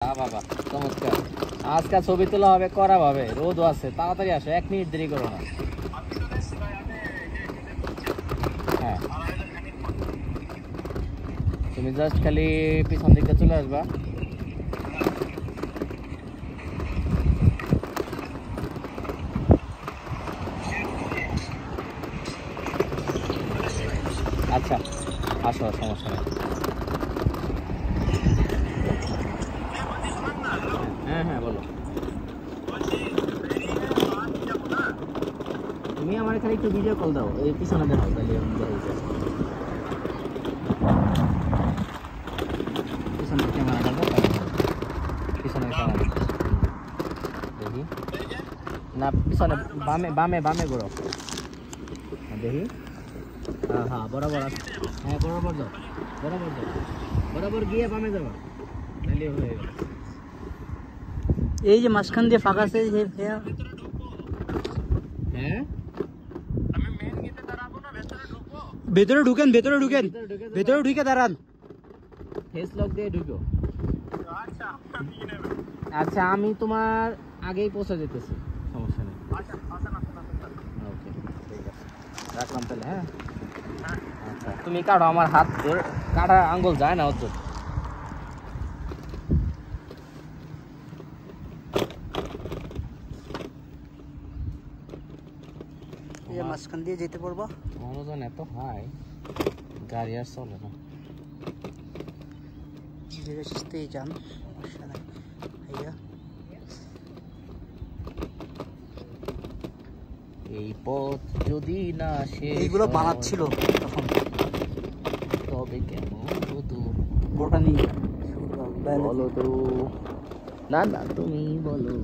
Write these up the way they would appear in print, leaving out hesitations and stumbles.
বাবা চমৎকার। আজকাল ছবি তোলা হবে করা ভাবে, রোদও আছে, তাড়াতাড়ি আসো, 1 মিনিট দেরি করো না। হ্যাঁ তুমি জাস্ট খালি পিছন দিকে চলে আসবা। আচ্ছা আসো, সমস্যা নেই। হ্যাঁ হ্যাঁ বলো। তুমি আমার এখানে একটু ভিডিও কল দাও, এই পিছনে দেখো তাহলে পিছনে ক্যামেরা দেখো, পিছনে ক্যামেরা দেখি না, পিছনে বামে বামে বামে ঘোরো দেখি। হ্যাঁ হ্যাঁ বরাবর, হ্যাঁ বরাবর যাও, বরাবর যাও, বরাবর গিয়ে বামে যাবা, তাহলে হয়ে গেল। এই যে মাঝখান দিয়ে ফাঁকা আছে, হ্যাঁ ভেতরে ঢুকেন, ভেতরে ঢুকেন, ভেতরে ঢুকে দাঁড়ান, ফেস লক দিয়ে ঢুকো। আচ্ছা আমি তোমার আগেই পৌঁছে যেতেছি, সমস্যা নেই। ওকে ঠিক আছে, রাখলাম তাহলে। হ্যাঁ আচ্ছা তুমি কাটো, আমার হাত ধরে কাটা আঙ্গুল যায় না ওর। মাঝখান দিয়ে যেতে পারবো। মনোজন এত হাই, গাড়ি আর চলে না। ধীরে সুস্থে যান, সমস্যা নাই ভাইয়া। এই পথ যদি না শেষ, এইগুলো বানাচ্ছিল তখন, তবে কেমন হতো বোটানি বলো তো। না না তুমি বলো।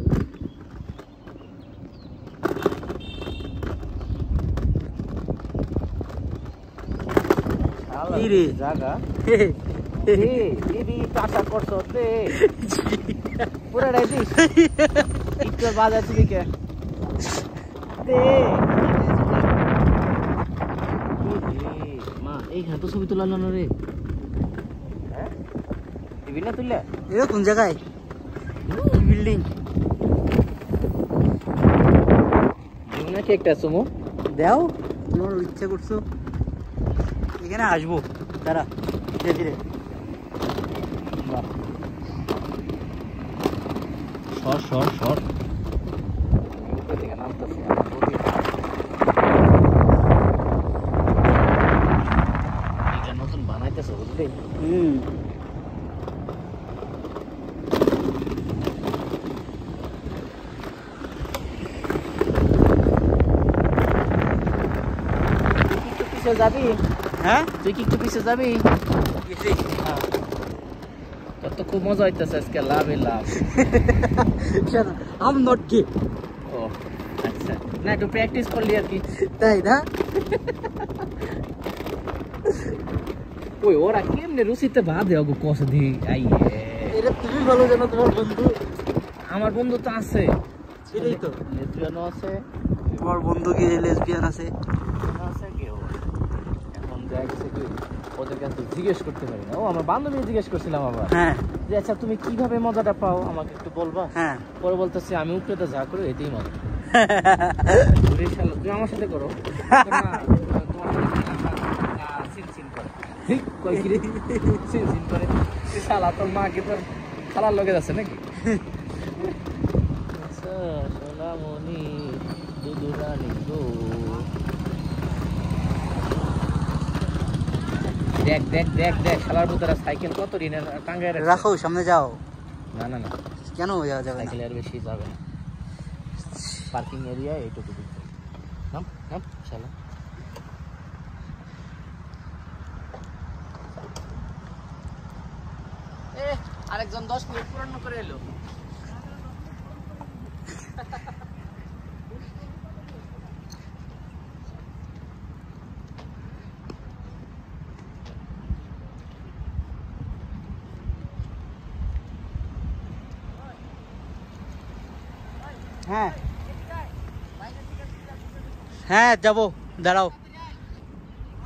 জায়গা দিদি আশা করছো পুরো একটু বাজার থেকে কে মা এইখানে তো ছবি তোলা রে। হ্যাঁ টিভি না তুললে এটা কোন জায়গায় বিল্ডিং নাকি একটা সুমো দাও, তোমার ইচ্ছা করছো এখানে আসবো, দাঁড়া ধীরে ধীরে সর সর সর। নতুন বানাইতেছে বুঝলি। যাবি? হ্যাঁ তুই কি একটু পিছিয়ে যাবি? তোর তো খুব মজা হইতেছে আজকে, লাভে লাভ। আম নট কি, ও আচ্ছা, না একটু প্র্যাকটিস করলি আর কি, তাই না? ওই ওরা কেমনে রুচিতে বাদে অগো কষ দি আইয়ে। এটা তুমি ভালো জানো, তোমার বন্ধু। আমার বন্ধু তো আছে, সেটাই তো, লেসবিয়ানও আছে। তোমার বন্ধু কি লেসবিয়ান আছে? আছে কেউ এখন দেখা গেছে কি ওদের কাছে জিজ্ঞেস করতে পারি না। ও আমার বান্ধবী জিজ্ঞেস করছিলাম আবার, হ্যাঁ যে আচ্ছা তুমি কিভাবে মজাটা পাও আমাকে একটু বলবা। হ্যাঁ পরে বলতেছি আমি উপরেতে যা করি এটাই মজা। তুমি আমার সাথে করো শালা, তোর মা কি তোর খালার লগে যাচ্ছে নাকি? সোনামণি দুদুরানি গো, দেখ দেখ দেখ দেখ শালার ভিতরে সাইকেল কত ঋণের টাঙ্গায় রাখো, সামনে যাও। না না না কেন যাওয়া যাবে না? সাইকেল আর বেশি যাবে না, পার্কিং এরিয়া এইটুকু দিতে। নাম নাম শালা। আরেকজন 10 মিনিট পূর্ণ করে এলো। হ্যাঁ হ্যাঁ যাবো, দাঁড়াও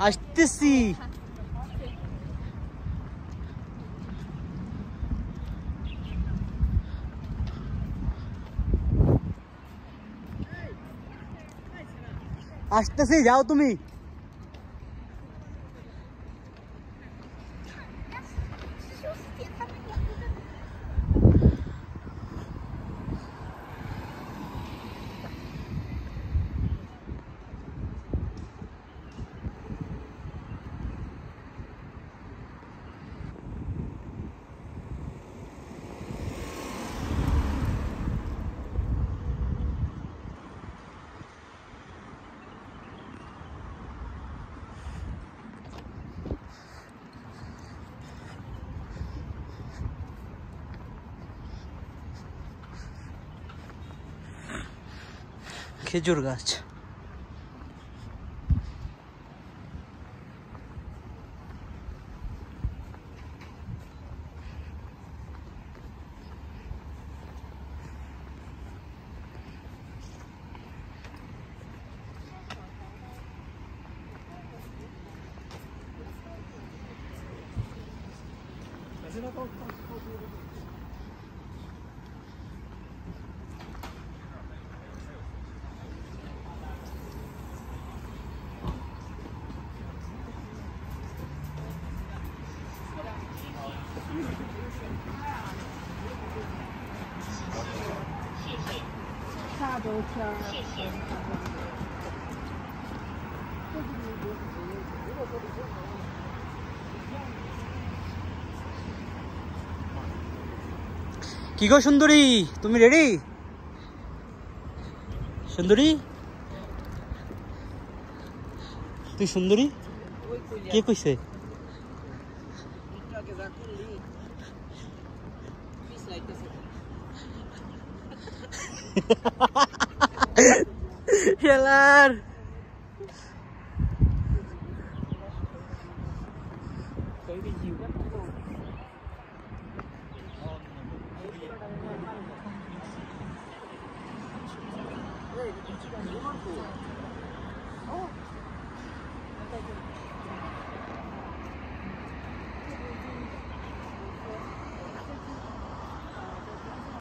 আসতেছি। আসতেছি, যাও তুমি। খেজুর গাছ। কি গো সুন্দরী, তুমি রেডি? সুন্দরী, তুই সুন্দরী? কে কইছে? খেলার